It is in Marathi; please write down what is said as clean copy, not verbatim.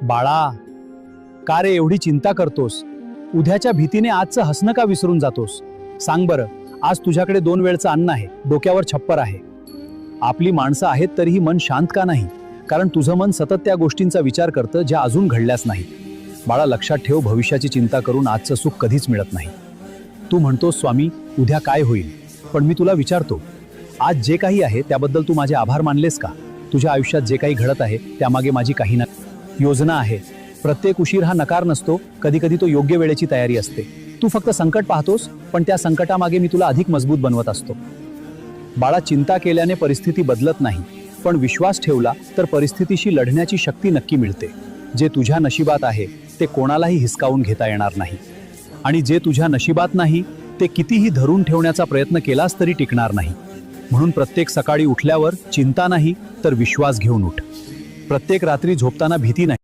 बाळा, का रे एवढी चिंता करतोस? उद्याच्या भीतीने आजचं हसणं का विसरून जातोस? सांग बरं, आज तुझ्याकडे 2 वेळचं अन्न आहे, डोक्यावर छप्पर आहे. आपली माणसं आहेत तरीही मन शांत का नाही? कारण तुझं मन सतत त्या गोष्टींचा विचार करतं ज्या अजून घडल्याच नाही. बाळा, लक्षात ठेव, भविष्याची चिंता करून आजचं सुख कधीच मिळत नाही. तू म्हणतोस स्वामी, उद्या काय होईल? पण मी तुला विचारतो, आज जे काही आहे त्याबद्दल तू माझे आभार मानलेस का? तुझ्या आयुष्यात जे काही घडत आहे त्यामागे माझी काही ना योजना आहे. प्रत्येक उशीर हा नकार नसतो, कधी कधी तो योग्य वेळेची तयारी असते. तू फक्त संकट पाहतोस, पण त्या संकटामागे मी तुला अधिक मजबूत बनवत असतो. बाळा, चिंता केल्याने परिस्थिती बदलत नाही, पण विश्वास ठेवला तर परिस्थितीशी लढण्याची शक्ती नक्की मिळते. जे तुझ्या नशिबात आहे ते कोणालाही हिसकावून घेता येणार नाही, आणि जे तुझ्या नशिबात नाही ते कितीही धरून ठेवण्याचा प्रयत्न केलास तरी टिकणार नाही. म्हणून प्रत्येक सकाळी उठल्यावर चिंता नाही तर विश्वास घेऊन उठ. प्रत्येक रात्री झोपताना भीती नाही